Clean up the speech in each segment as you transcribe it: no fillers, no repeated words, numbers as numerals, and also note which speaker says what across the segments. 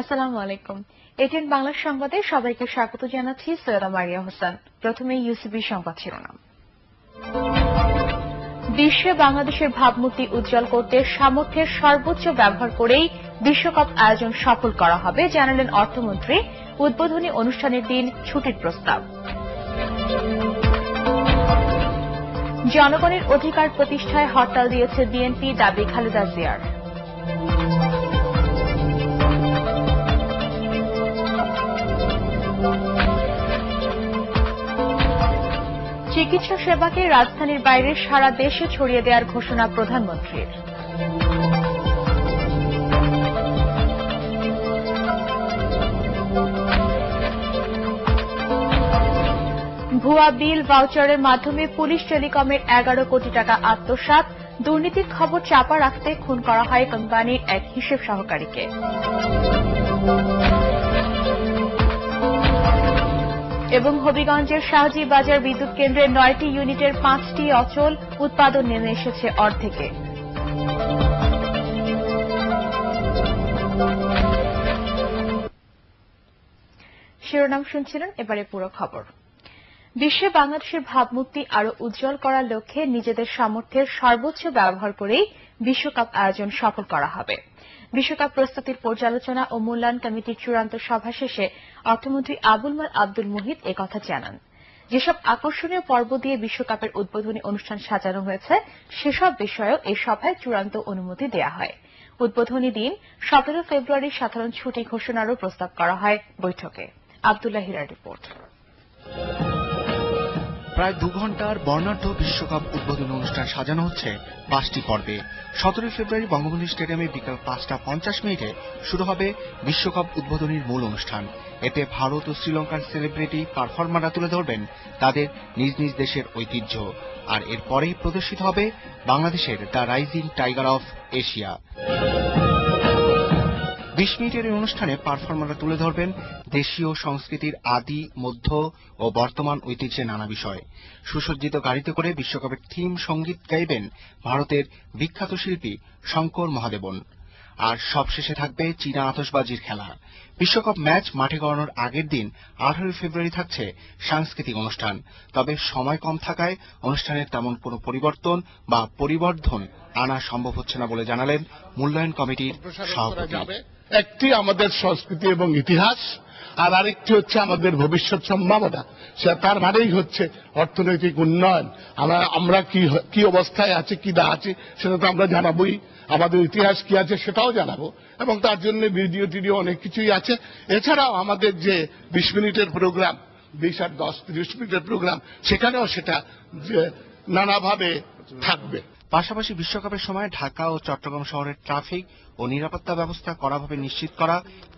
Speaker 1: আসসালামু আলাইকুম। এটিএন বাংলা সংবাদে সবাইকে স্বাগত জানাচ্ছি। সৈয়দা মারিয়া হোসেন। প্রথমে ইউসিবি সংবাদ শিরোনাম। বিশ্বে বাংলাদেশের ভাবমূর্তি উজ্জ্বল করতে সামর্থ্যের সর্বোচ্চ ব্যবহার করেই বিশ্বকাপ আয়োজন সফল করা হবে, জানালেন অর্থমন্ত্রী। উদ্বোধনী অনুষ্ঠানের দিন ছুটির প্রস্তাব। জনগণের অধিকার প্রতিষ্ঠায় হরতাল দিয়েছে বিএনপি, দাবি খালেদা জিয়ার। চিকিৎসা সেবাকে রাজধানীর বাইরে সারা দেশে ছড়িয়ে দেওয়ার ঘোষণা প্রধানমন্ত্রীর। ভুয়া বিল ভাউচারের মাধ্যমে পুলিশ টেলিকমের 11 কোটি টাকা আত্মসাৎ। দুর্নীতির খবর চাপা রাখতে খুন করা হয় কোম্পানির এক হিসেব সহকারীকে। এবং হবিগঞ্জের শাহজি বাজার বিদ্যুৎ কেন্দ্রের 9টি ইউনিটের 5টি অচল, উৎপাদন নেমে এসেছে অর্ধেকে। শিরোনাম শুনছিলেন, এবারে পুরো খবর। বিশ্বে বাংলাদেশের ভাবমূর্তি আরো উজ্জ্বল করার লক্ষ্যে নিজেদের সামর্থ্যের সর্বোচ্চ ব্যবহার করেই বিশ্বকাপ আয়োজন সফল করা হবে। বিশ্বকাপ প্রস্তুতির পর্যালোচনা ও মূল্যায়ন কমিটির চূড়ান্ত সভা শেষে অর্থমন্ত্রী আবুল মাল আব্দুল মুহিত একথা জানান। যেসব আকর্ষণীয় পর্ব দিয়ে বিশ্বকাপের উদ্বোধনী অনুষ্ঠান সাজানো হয়েছে, সেসব বিষয়েও এই সভায় চূড়ান্ত অনুমতি দেওয়া হয়। উদ্বোধনী দিন 17 ফেব্রুয়ারি সাধারণ ছুটি ঘোষণারও প্রস্তাব করা হয় বৈঠকে। আব্দুল্লাহ হিরার রিপোর্ট।
Speaker 2: প্রায় 2 ঘণ্টার বর্ণাঢ্য বিশ্বকাপ উদ্বোধনী অনুষ্ঠান সাজানো হচ্ছে 5টি পর্বে। 17 ফেব্রুয়ারি বঙ্গবন্ধু স্টেডিয়ামে বিকাল 5:50 শুরু হবে বিশ্বকাপ উদ্বোধনীর মূল অনুষ্ঠান। এতে ভারত ও শ্রীলঙ্কার সেলিব্রিটি পারফর্মাররা তুলে ধরবেন তাদের নিজ নিজ দেশের ঐতিহ্য। আর এরপরেই প্রদর্শিত হবে বাংলাদেশের the rising tiger of Asia. 20 মিনিটের এই অনুষ্ঠানে পারফর্মাররা তুলে ধরবেন দেশীয় সংস্কৃতির আদি, মধ্য ও বর্তমান ঐতিহ্যের নানা বিষয়। সুসজ্জিত গাড়িতে করে বিশ্বকাপের থিম সঙ্গীত গাইবেন ভারতের বিখ্যাত শিল্পী শঙ্কর মহাদেবন। আর সবশেষে থাকবে চীনা আতশবাজির খেলা। বিশ্বকাপ ম্যাচ মাঠে গড়ানোর আগের দিন 18 ফেব্রুয়ারি থাকছে সাংস্কৃতিক অনুষ্ঠান। তবে সময় কম থাকায় অনুষ্ঠানের তেমন কোনো পরিবর্তন বা পরিবর্ধন আনা সম্ভব হচ্ছে না বলে জানালেন মূল্যায়ন কমিটির সভাপতি।
Speaker 3: একটি আমাদের সংস্কৃতি এবং ইতিহাস, আর আরেকটি হচ্ছে আমাদের ভবিষ্যৎ সম্ভাবনা। তার মানেই হচ্ছে অর্থনৈতিক উন্নয়ন। আমরা কি অবস্থায় আছে, কি না আছে সেটা তো আমরা জানাবোই। আমাদের ইতিহাস কি আছে সেটাও জানাবো, এবং তার জন্য ভিডিও টিডিও অনেক কিছুই আছে। এছাড়াও আমাদের যে 20 মিনিটের প্রোগ্রাম, 20 আর 10-30 মিনিটের প্রোগ্রাম, সেখানেও সেটা নানাভাবে থাকবে।
Speaker 2: পাশাপাশি বিশ্বকাপের সময় ঢাকা ও চট্টগ্রাম শহরের ট্রাফিক ও নিরাপত্তা ব্যবস্থা কড়াভাবে নিশ্চিত করা,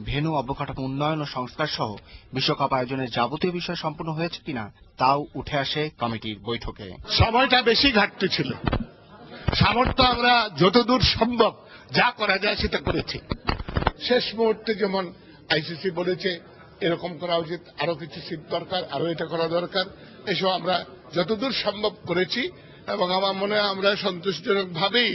Speaker 2: ভেন্যু অবকাঠামো উন্নয়ন ও সংস্কার সহ বিশ্বকাপ আয়োজনের যাবতীয় বিষয় সম্পূর্ণ হয়েছে কিনা তাও উঠে আসে কমিটির বৈঠকে।
Speaker 3: সময়টা বেশি ঘাটতি ছিল, সামর্থ্য আমরা যতদূর সম্ভব যা করা যায় সেটা করেছি। শেষ মুহূর্তে যেমন আইসিসি বলেছে এরকম করা উচিত, আরো কিছু সিট দরকার, আরো এটা করা দরকার, এসব আমরা যতদূর সম্ভব করেছি, এবং আমার মনে হয় আমরা সন্তোষজনক ভাবেই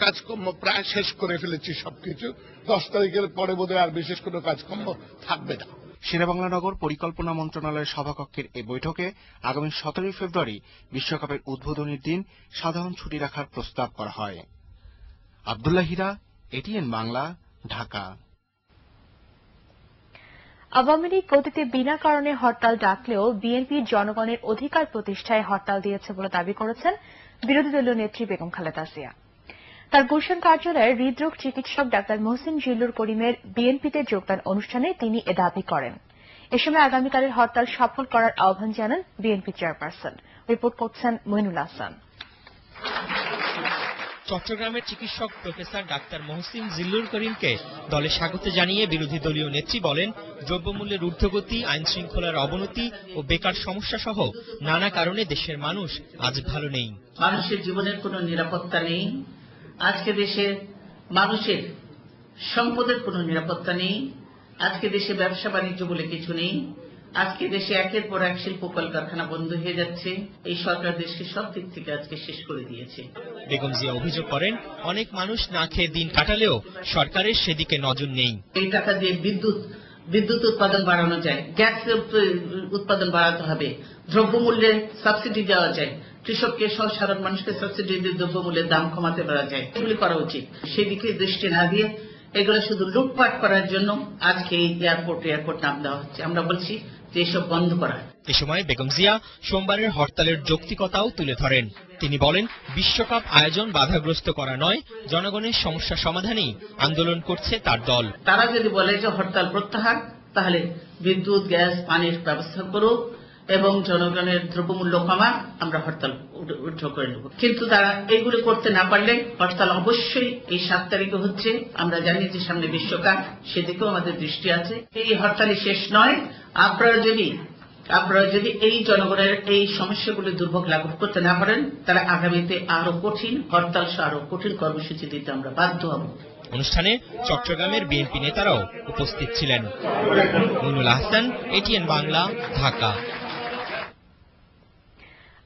Speaker 3: কাজকর্ম প্রায় শেষ করে ফেলেছি সবকিছু। 10 তারিখের পরে বোধহয় আর বিশেষ কোনো কাজকর্ম থাকবে না।
Speaker 2: শেরেবাংলা নগর পরিকল্পনা মন্ত্রণালয়ের সভাকক্ষের এই বৈঠকে আগামী 17 ফেব্রুয়ারি বিশ্বকাপের উদ্বোধনীর দিন সাধারণ ছুটি রাখার প্রস্তাব করা হয়। আব্দুল্লাহ হিরা, এটিএন বাংলা, ঢাকা।
Speaker 1: আওয়ামী লীগ গতিতে বিনা কারণে হরতাল ডাকলেও বিএনপি জনগণের অধিকার প্রতিষ্ঠায় হরতাল দিয়েছে বলে দাবি করেছেন বিরোধী দলীয় নেত্রী বেগম খালেদা জিয়া। তার গুলশান কার্যালয়ে হৃদরোগ চিকিৎসক ডাক্তার মহসিন জিল্লুর করিমের বিএনপিতে যোগদান অনুষ্ঠানে তিনি এ দাবি করেন। এ সময় আগামীকালের হরতাল সফল করার আহ্বান জানান বিএনপি চেয়ারপারসন। রিপোর্ট করছেন মইনুল হাসান।
Speaker 4: চট্টগ্রামের চিকিৎসক প্রফেসর ডাক্তার মহসিন জিল্লুর করিমকে দলে স্বাগত জানিয়ে বিরোধী দলীয় নেত্রী বলেন, দ্রব্যমূল্যের ঊর্ধ্বগতি, আইন শৃঙ্খলার অবনতি ও বেকার সমস্যা সহ নানা কারণে দেশের মানুষ আজ ভালো নেই।
Speaker 5: মানুষের জীবনের কোনো নিরাপত্তা নেই। আজকে দেশের মানুষের সম্পদের কোনো নিরাপত্তা নেই। আজকে দেশে ব্যবসা বাণিজ্য বলে কিছু নেই। আজকে দেশে একের পর এক শিল্প কলকারখানা বন্ধ হয়ে যাচ্ছে। এই সরকার দেশকে সব দিক থেকে আজকে শেষ করে দিয়েছে।
Speaker 4: বেগম জিয়া অভিযোগ করেন, অনেক মানুষ না খেয়ে দিন কাটালেও সরকারের সেদিকে নজর নেই।
Speaker 5: এই টাকা দিয়ে বিদ্যুৎ উৎপাদন বাড়ানো যায়, গ্যাস উৎপাদন বাড়াতে হবে, দ্রব্যমূল্যে সাবসিডি দেওয়া যায়, কৃষককে সহ সাধারণ মানুষকে সাবসিডি দিয়ে দ্রব্যমূল্যের দাম কমাতে পারা যায়। এগুলি করা উচিত। সেদিকে দৃষ্টি না দিয়ে এগুলো শুধু লুটপাট করার জন্য আজকে এই এয়ারপোর্ট নাম দেওয়া হচ্ছে। আমরা বলছি যে এসব বন্ধ করা।
Speaker 4: এ সময় বেগম জিয়া সোমবারের হরতালের যৌক্তিকতাও তুলে ধরেন। তিনি বলেন, বিশ্বকাপ আয়োজন বাধাগ্রস্ত করা নয়, জনগণের সমস্যা সমাধানেই আন্দোলন করছে তার দল।
Speaker 5: তারা যদি বলে যে হরতাল প্রত্যাহার, তাহলে বিদ্যুৎ, গ্যাস, পানির ব্যবস্থা করুক এবং জনগণের দ্রব্যমূল্য কমা, আমরা হরতাল উদ্ধার করে নেব। কিন্তু তারা এইগুলো করতে না পারলে হরতাল অবশ্যই এই 7 তারিখে হচ্ছে। আমরা জানি যে সামনে বিশ্বকাপ, সেদিকেও আমাদের দৃষ্টি আছে। এই হরতালই শেষ নয়। আপনারা যদি এই জনগণের এই সমস্যাগুলো দুর্ভোগ লাঘব করতে না পারেন, তারা আগামীতে আরো কঠিন হরতাল সহ আরো কঠিন কর্মসূচি দিতে আমরা বাধ্য হব।
Speaker 4: অনুষ্ঠানে চট্টগ্রামের বিএনপি নেতারাও উপস্থিত ছিলেন। মুনুল আহসান, এটিএন বাংলা, ঢাকা।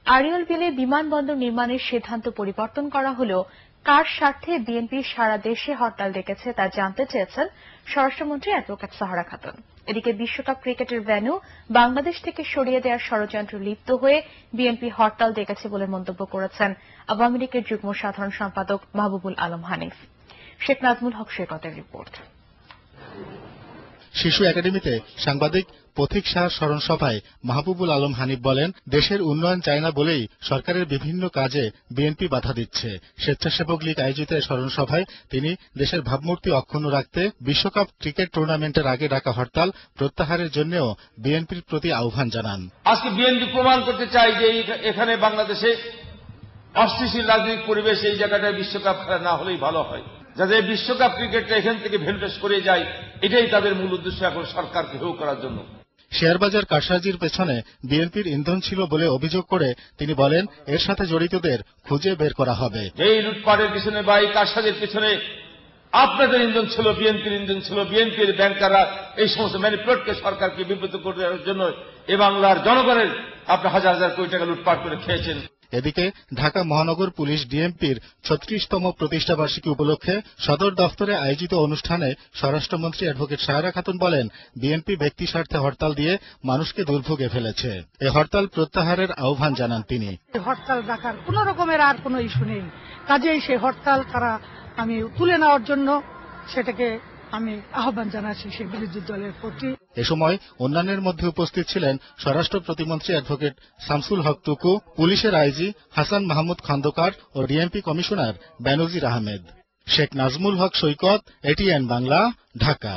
Speaker 1: আড়িয়াল বিলে বিমানবন্দর নির্মাণের সিদ্ধান্ত পরিবর্তন করা হলেও কার স্বার্থে বিএনপি সারা দেশে হরতাল ডেকেছে তা জানতে চেয়েছেন স্বরাষ্ট্রমন্ত্রী অ্যাডভোকেট সাহারা খাতুন। এদিকে বিশ্বকাপ ক্রিকেটের ভেন্যু বাংলাদেশ থেকে সরিয়ে দেওয়ার ষড়যন্ত্রে লিপ্ত হয়ে বিএনপি হরতাল ডেকেছে বলে মন্তব্য করেছেন আওয়ামী লীগের যুগ্ম সাধারণ সম্পাদক মাহবুবুল আলম হানিফ। শেখ নাজমুল হক সৈকতের রিপোর্ট।
Speaker 6: শিশু একাডেমিতে সাংবাদিক পথিক শাহর স্মরণ সভায় মাহবুবুল আলম হানিফ বলেন, দেশের উন্নয়ন চায় না বলেই সরকারের বিভিন্ন কাজে বিএনপি বাধা দিচ্ছে। স্বেচ্ছাসেবক লীগ আয়োজিত স্মরণ সভায় তিনি দেশের ভাবমূর্তি অক্ষুণ্ণ রাখতে বিশ্বকাপ ক্রিকেট টুর্নামেন্টের আগে ডাকা হরতাল প্রত্যাহারের জন্যও বিএনপির প্রতি আহ্বান জানান।
Speaker 7: আজকে বিএনপি প্রমাণ করতে চাই যে এখানে বাংলাদেশে অস্থিতিশীল রাজনৈতিক পরিবেশ, এই জায়গাটায় বিশ্বকাপ খেলা না হলেই ভালো হয়। যাতে বিশ্বকাপ ক্রিকেটটা এখান থেকে ভেন্যুটা সরে যায়, এটাই তাদের মূল উদ্দেশ্য এখন সরকারকে হেয় করার জন্য।
Speaker 6: শেয়ারবাজার কারসাজির পেছনে বিএনপির ইন্ধন ছিল বলে অভিযোগ করে তিনি বলেন, এর সাথে জড়িতদের খুঁজে বের করা হবে।
Speaker 7: এই লুটপাটের পিছনে বা এই কারসাজির পিছনে আপনাদের ইন্ধন ছিল, বিএনপির ইন্ধন ছিল। বিএনপির ব্যাংকাররা এই সমস্ত ম্যানিপুলেটকে সরকারকে বিব্রত করার জন্য এ বাংলার জনগণের আপনার হাজার হাজার কোটি টাকা লুটপাট করে খেয়েছেন।
Speaker 6: এদিকে ঢাকা মহানগর পুলিশ ডিএমপির 36তম প্রতিষ্ঠাবার্ষিকী উপলক্ষে সদর দফতরে আয়োজিত অনুষ্ঠানে স্বরাষ্ট্রমন্ত্রী অ্যাডভোকেট সাহারা খাতুন বলেন, বিএনপি ব্যক্তি স্বার্থে হরতাল দিয়ে মানুষকে দুর্ভোগে ফেলেছে। এ হরতাল প্রত্যাহারের আহ্বান জানান তিনি।
Speaker 8: হরতাল ডাকার কোন রকমের আর কোন ইস্যু নেই, কাজেই সেই হরতাল তারা আমি তুলে নেওয়ার জন্য সেটাকে আমি আহ্বান জানাচ্ছি সেই বিরোধী দলের প্রতি।
Speaker 6: এ সময় অন্যান্যের মধ্যে উপস্থিত ছিলেন স্বরাষ্ট্র প্রতিমন্ত্রী অ্যাডভোকেট শামসুল হক টুকু, পুলিশের আইজি হাসান মাহমুদ খন্দকার ও ডিএমপি কমিশনার বেনজির আহমেদ। শেখ নাজমুল হক সৈকত, এটিএন বাংলা, ঢাকা।